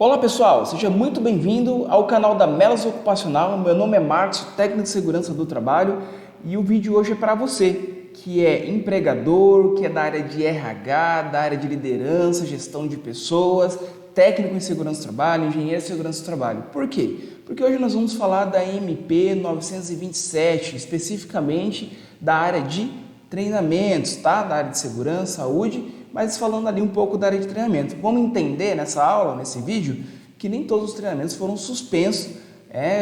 Olá pessoal, seja muito bem-vindo ao canal da Melas Ocupacional. Meu nome é Marcos, técnico de segurança do trabalho, e o vídeo hoje é para você que é empregador, que é da área de RH, da área de liderança, gestão de pessoas, técnico em segurança do trabalho, engenheiro de segurança do trabalho. Por quê? Porque hoje nós vamos falar da MP 927, especificamente da área de treinamentos, tá? Da área de segurança, saúde, mas falando ali um pouco da área de treinamento. Vamos entender nessa aula, nesse vídeo, que nem todos os treinamentos foram suspensos,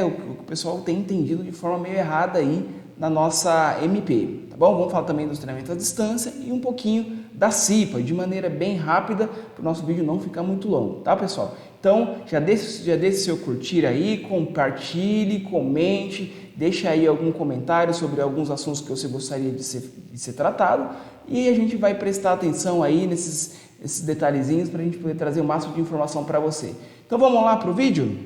o que o pessoal tem entendido de forma meio errada aí na nossa MP, tá bom? Vamos falar também dos treinamentos à distância e um pouquinho da CIPA, de maneira bem rápida, para o nosso vídeo não ficar muito longo, tá pessoal? Então, já deixe seu curtir aí, compartilhe, comente, deixa aí algum comentário sobre alguns assuntos que você gostaria de ser tratado, e a gente vai prestar atenção aí nesses detalhezinhos para a gente poder trazer o máximo de informação para você. Então vamos lá para o vídeo?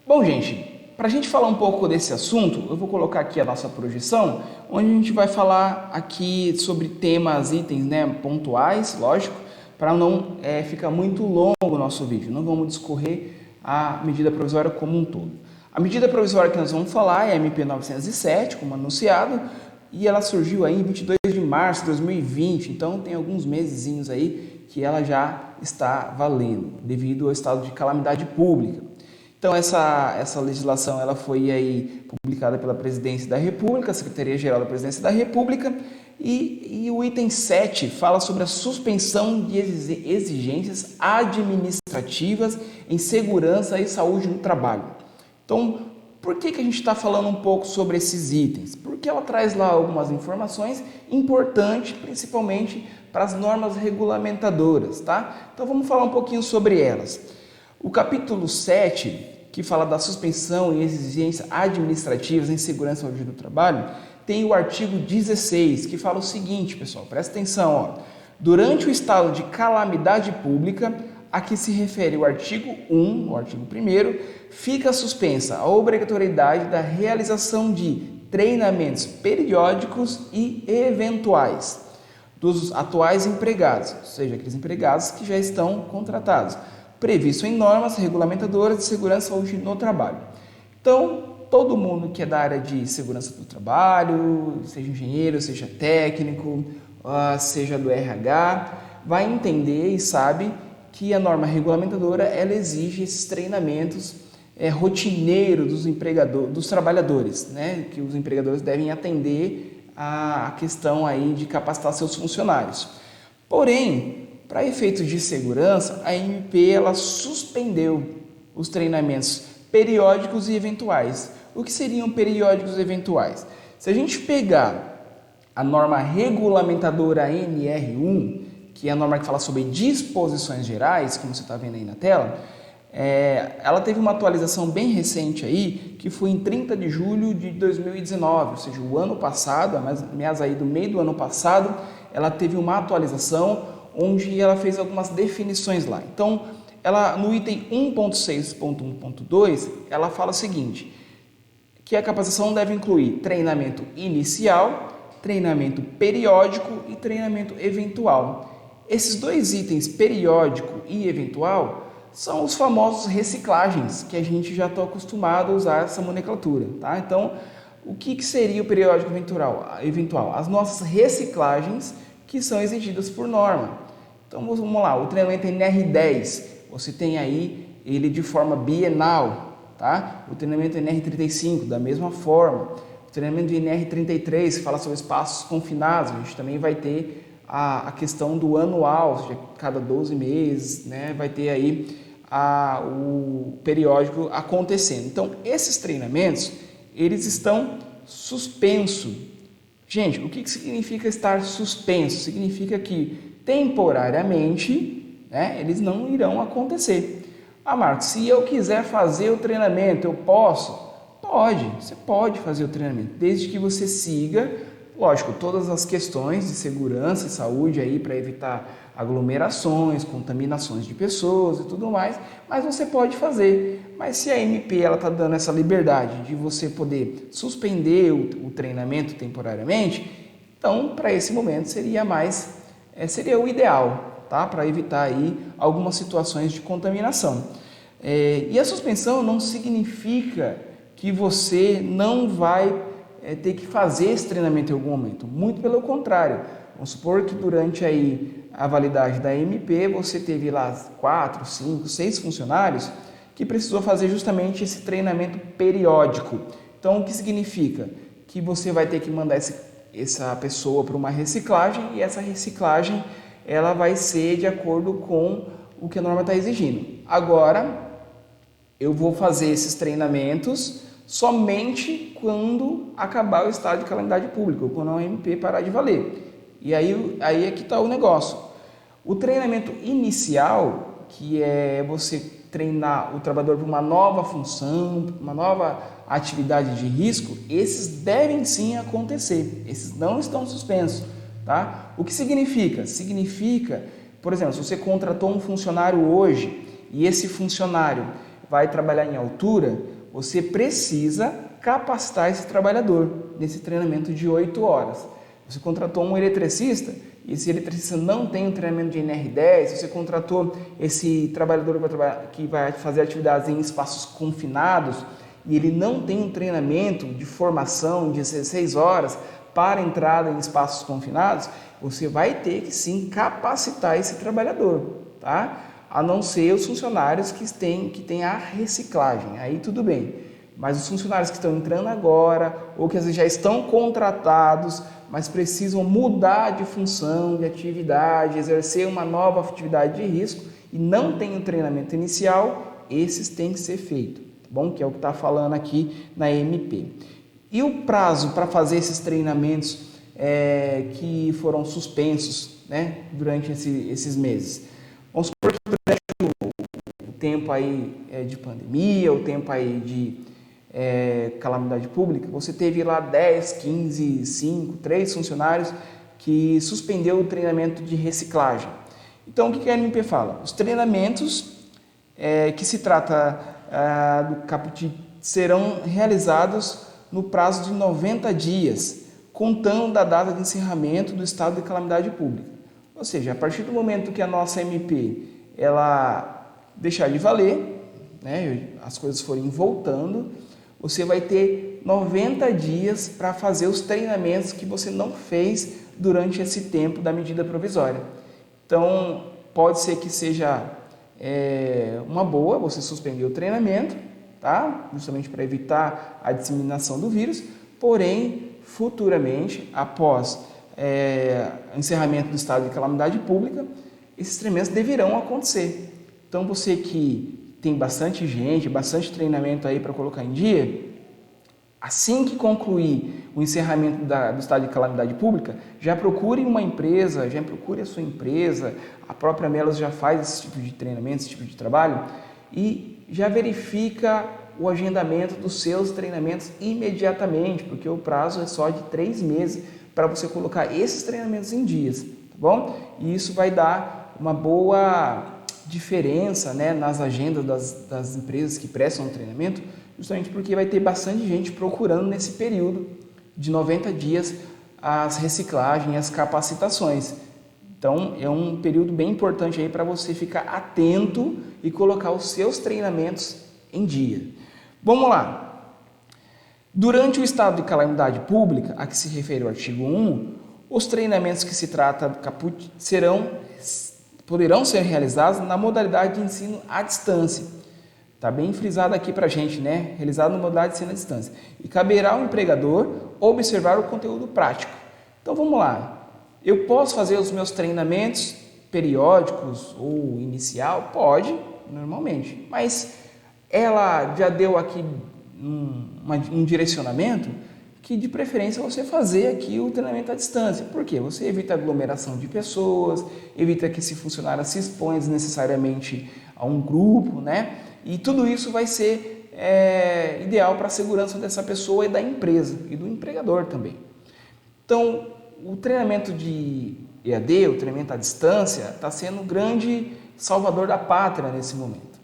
Bom, gente, para a gente falar um pouco desse assunto, eu vou colocar aqui a nossa projeção, onde a gente vai falar aqui sobre temas, itens, pontuais, lógico, para não ficar muito longo o nosso vídeo. Não vamos discorrer a medida provisória como um todo. A medida provisória que nós vamos falar é a MP 907, como anunciado, e ela surgiu aí em 22 de março de 2020, então tem alguns mesezinhos aí que ela já está valendo, devido ao estado de calamidade pública. Então essa legislação ela foi aí publicada pela Presidência da República, Secretaria-Geral da Presidência da República, e o item 7 fala sobre a suspensão de exigências administrativas em segurança e saúde no trabalho. Então, por que a gente está falando um pouco sobre esses itens? Porque ela traz lá algumas informações importantes, principalmente para as normas regulamentadoras, tá? Então vamos falar um pouquinho sobre elas. O capítulo 7, que fala da suspensão e exigências administrativas em segurança e saúde do trabalho, tem o artigo 16, que fala o seguinte, pessoal, presta atenção, ó. Durante o estado de calamidade pública, a que se refere o artigo 1, o artigo 1º, fica suspensa a obrigatoriedade da realização de treinamentos periódicos e eventuais dos atuais empregados, ou seja, aqueles empregados que já estão contratados, previsto em normas regulamentadoras de segurança e saúde no trabalho. Então, todo mundo que é da área de segurança do trabalho, seja engenheiro, seja técnico, seja do RH, vai entender e sabe que a norma regulamentadora ela exige esses treinamentos rotineiros dos trabalhadores, que os empregadores devem atender a questão aí de capacitar seus funcionários. Porém, para efeitos de segurança, a MP ela suspendeu os treinamentos periódicos e eventuais. O que seriam periódicos e eventuais? Se a gente pegar a norma regulamentadora NR1, que é a norma que fala sobre disposições gerais, como você está vendo aí na tela, ela teve uma atualização bem recente aí, que foi em 30 de julho de 2019, ou seja, o ano passado, aliás aí do meio do ano passado, ela teve uma atualização onde ela fez algumas definições lá. Então, ela no item 1.6.1.2, ela fala o seguinte, que a capacitação deve incluir treinamento inicial, treinamento periódico e treinamento eventual. Esses dois itens, periódico e eventual, são os famosos reciclagens, que a gente já está acostumado a usar essa nomenclatura, tá? Então, o que seria o periódico eventual? As nossas reciclagens que são exigidas por norma. Então, vamos lá, o treinamento NR10, você tem aí ele de forma bienal, tá? O treinamento NR35, da mesma forma. O treinamento NR33, que fala sobre espaços confinados, a gente também vai ter a questão do anual, ou seja, cada 12 meses, vai ter aí o periódico acontecendo. Então, esses treinamentos, eles estão suspensos. Gente, o que significa estar suspenso? Significa que, temporariamente, eles não irão acontecer. Marcos, se eu quiser fazer o treinamento, eu posso? Pode, você pode fazer o treinamento, desde que você siga Lógico, todas as questões de segurança e saúde aí para evitar aglomerações, contaminações de pessoas e tudo mais, mas você pode fazer. Mas se a MP ela está dando essa liberdade de você poder suspender o treinamento temporariamente, então para esse momento seria o ideal, tá? Para evitar aí algumas situações de contaminação. E a suspensão não significa que você não vai ter que fazer esse treinamento em algum momento. Muito pelo contrário. Vamos supor que durante aí a validade da MP você teve lá 4, 5, 6 funcionários que precisou fazer justamente esse treinamento periódico. Então, o que significa? Que você vai ter que mandar essa pessoa para uma reciclagem e essa reciclagem ela vai ser de acordo com o que a norma está exigindo. Agora, eu vou fazer esses treinamentos somente quando acabar o estado de calamidade pública, ou quando a MP parar de valer. E aí é que está o negócio. O treinamento inicial, que é você treinar o trabalhador para uma nova função, uma nova atividade de risco, esses devem sim acontecer, esses não estão suspensos. Tá? O que significa? Significa, por exemplo, se você contratou um funcionário hoje e esse funcionário vai trabalhar em altura, você precisa capacitar esse trabalhador nesse treinamento de 8 horas. Você contratou um eletricista e esse eletricista não tem um treinamento de NR10, você contratou esse trabalhador que vai fazer atividades em espaços confinados e ele não tem um treinamento de formação de 16 horas para entrada em espaços confinados, você vai ter que sim capacitar esse trabalhador, tá? A não ser os funcionários que têm a reciclagem, aí tudo bem. Mas os funcionários que estão entrando agora, ou que às vezes já estão contratados, mas precisam mudar de função, de atividade, exercer uma nova atividade de risco e não tem o treinamento inicial, esses têm que ser feitos, tá bom? Que é o que está falando aqui na MP. E o prazo para fazer esses treinamentos que foram suspensos, né, durante esses meses? Vamos supor que durante o tempo aí de pandemia, o tempo aí de calamidade pública, você teve lá 10, 15, 5, 3 funcionários que suspendeu o treinamento de reciclagem. Então, o que a ANP fala? Os treinamentos que se trata do caput serão realizados no prazo de 90 dias, contando da data de encerramento do estado de calamidade pública. Ou seja, a partir do momento que a nossa MP ela deixar de valer, né, as coisas forem voltando, você vai ter 90 dias para fazer os treinamentos que você não fez durante esse tempo da medida provisória. Então, pode ser que seja uma boa você suspender o treinamento, tá? Justamente para evitar a disseminação do vírus, porém, futuramente, após o encerramento do estado de calamidade pública, esses treinamentos deverão acontecer. Então, você que tem bastante gente, bastante treinamento aí para colocar em dia, assim que concluir o encerramento do estado de calamidade pública, já procure uma empresa, já procure a sua empresa, a própria Melos já faz esse tipo de treinamento, esse tipo de trabalho, e já verifica o agendamento dos seus treinamentos imediatamente, porque o prazo é só de 3 meses para você colocar esses treinamentos em dias, tá bom? E isso vai dar uma boa diferença, né, nas agendas das empresas que prestam treinamento, justamente porque vai ter bastante gente procurando nesse período de 90 dias as reciclagens, as capacitações. Então, é um período bem importante aí para você ficar atento e colocar os seus treinamentos em dia. Vamos lá. Durante o estado de calamidade pública, a que se refere o artigo 1, os treinamentos que se trata do caput poderão ser realizados na modalidade de ensino à distância. Está bem frisado aqui para a gente, né? Realizado na modalidade de ensino à distância. E caberá ao empregador observar o conteúdo prático. Então, vamos lá. Eu posso fazer os meus treinamentos periódicos ou inicial? Pode, normalmente. Mas ela já deu aqui um direcionamento que de preferência você fazer aqui o treinamento à distância. Por quê? Você evita aglomeração de pessoas, evita que esse funcionário se exponha desnecessariamente a um grupo, né? E tudo isso vai ser ideal para a segurança dessa pessoa e da empresa e do empregador também. Então, o treinamento de EAD, o treinamento à distância, está sendo um grande salvador da pátria nesse momento.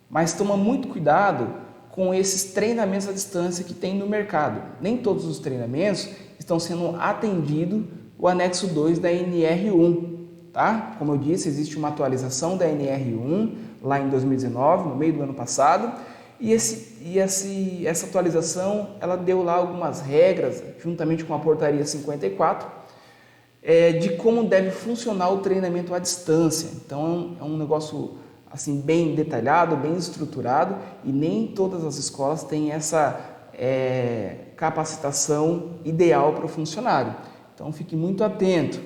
Mas toma muito cuidado com esses treinamentos à distância que tem no mercado. Nem todos os treinamentos estão sendo atendidos o anexo 2 da NR1. Tá? Como eu disse, existe uma atualização da NR1 lá em 2019, no meio do ano passado, e essa atualização ela deu lá algumas regras, juntamente com a portaria 54, de como deve funcionar o treinamento à distância. Então é um negócio assim bem detalhado, bem estruturado, e nem todas as escolas têm essa capacitação ideal para o funcionário. Então fique muito atento.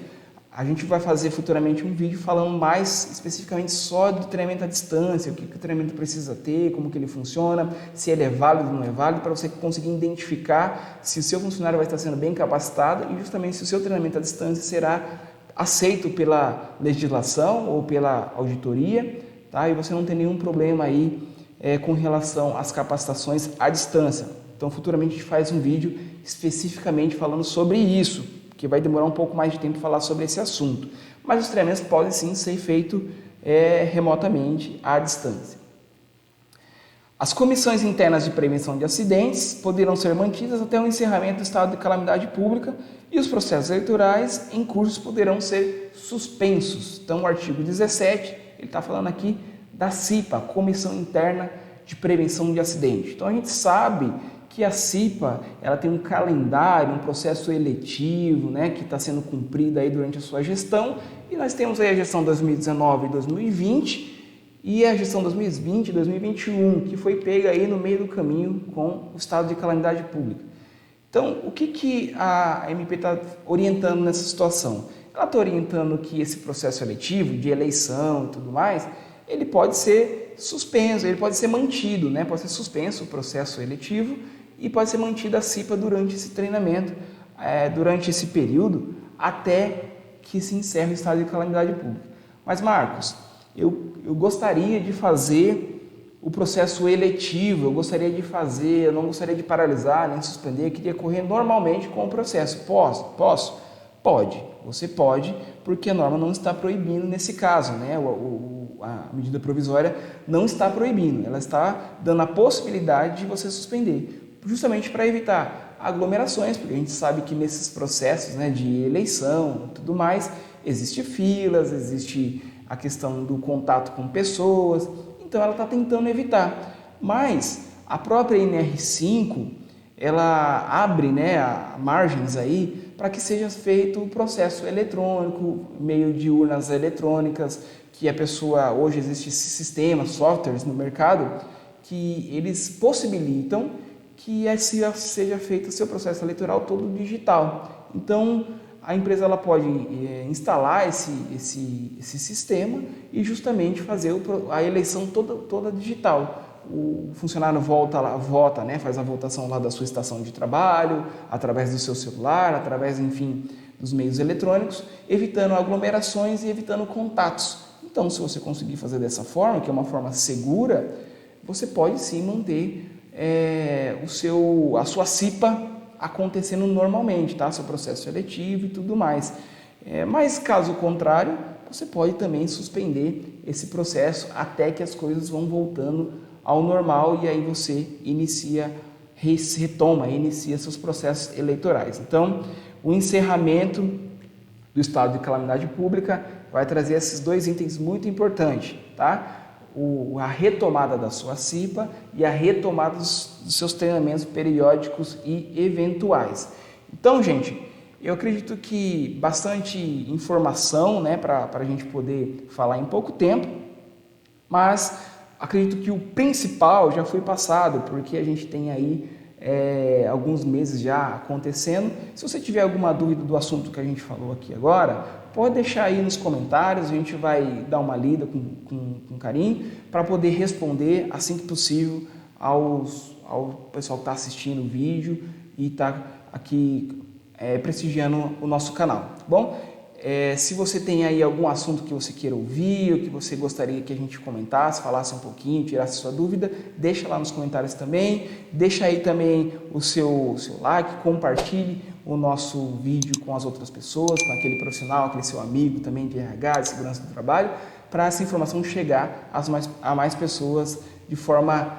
A gente vai fazer futuramente um vídeo falando mais especificamente só do treinamento à distância, o que o treinamento precisa ter, como que ele funciona, se ele é válido ou não é válido, para você conseguir identificar se o seu funcionário vai estar sendo bem capacitado e justamente se o seu treinamento à distância será aceito pela legislação ou pela auditoria, tá? E você não tem nenhum problema aí com relação às capacitações à distância. Então futuramente a gente faz um vídeo especificamente falando sobre isso, que vai demorar um pouco mais de tempo para falar sobre esse assunto. Mas os treinamentos podem sim ser feitos remotamente, à distância. As comissões internas de prevenção de acidentes poderão ser mantidas até o encerramento do estado de calamidade pública e os processos eleitorais em curso poderão ser suspensos. Então, o artigo 17, ele está falando aqui da CIPA, Comissão Interna de Prevenção de Acidente. Então, a gente sabe que a CIPA ela tem um calendário, um processo eletivo, né, que está sendo cumprido aí durante a sua gestão, e nós temos aí a gestão 2019 e 2020 e a gestão 2020 e 2021, que foi pega aí no meio do caminho com o estado de calamidade pública. Então, o que a MP está orientando nessa situação? Ela está orientando que esse processo eletivo, de eleição e tudo mais, ele pode ser suspenso, ele pode ser mantido, né? Pode ser suspenso o processo eletivo e pode ser mantida a CIPA durante esse treinamento, durante esse período, até que se encerre o estado de calamidade pública. Mas, Marcos, eu gostaria de fazer o processo eletivo, eu não gostaria de paralisar, nem suspender, eu queria correr normalmente com o processo. Posso? Pode, você pode, porque a norma não está proibindo nesse caso, né? A medida provisória não está proibindo, ela está dando a possibilidade de você suspender, justamente para evitar aglomerações, porque a gente sabe que nesses processos, né, de eleição e tudo mais, existe filas, existe a questão do contato com pessoas, então ela está tentando evitar. Mas a própria NR5, ela abre, né, margens aí para que seja feito o processo eletrônico, meio de urnas eletrônicas, que a pessoa, hoje existe esses sistemas, softwares no mercado, que eles possibilitam que seja feito o seu processo eleitoral todo digital. Então, a empresa ela pode instalar esse sistema e justamente fazer a eleição toda digital. O funcionário vota, né, faz a votação lá da sua estação de trabalho, através do seu celular, através, enfim, dos meios eletrônicos, evitando aglomerações e evitando contatos. Então, se você conseguir fazer dessa forma, que é uma forma segura, você pode sim manter a sua CIPA acontecendo normalmente, tá? Seu processo seletivo e tudo mais. Mas, caso contrário, você pode também suspender esse processo até que as coisas vão voltando ao normal e aí você inicia seus processos eleitorais. Então, o encerramento do estado de calamidade pública vai trazer esses dois itens muito importantes, tá? A retomada da sua CIPA e a retomada dos seus treinamentos periódicos e eventuais. Então, gente, eu acredito que bastante informação, né, para a gente poder falar em pouco tempo, mas acredito que o principal já foi passado, porque a gente tem aí alguns meses já acontecendo. Se você tiver alguma dúvida do assunto que a gente falou aqui agora, pode deixar aí nos comentários, a gente vai dar uma lida com carinho para poder responder assim que possível ao pessoal que está assistindo o vídeo e está aqui prestigiando o nosso canal, tá bom? Se você tem aí algum assunto que você queira ouvir, ou que você gostaria que a gente comentasse, falasse um pouquinho, tirasse sua dúvida, deixa lá nos comentários também, deixa aí também o seu like, compartilhe o nosso vídeo com as outras pessoas, com aquele profissional, aquele seu amigo também de RH, de segurança do trabalho, para essa informação chegar a mais pessoas de forma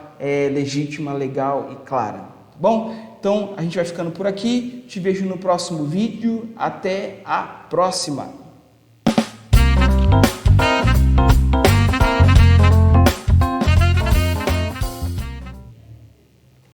legítima, legal e clara. Tá bom? Então, a gente vai ficando por aqui. Te vejo no próximo vídeo. Até a próxima!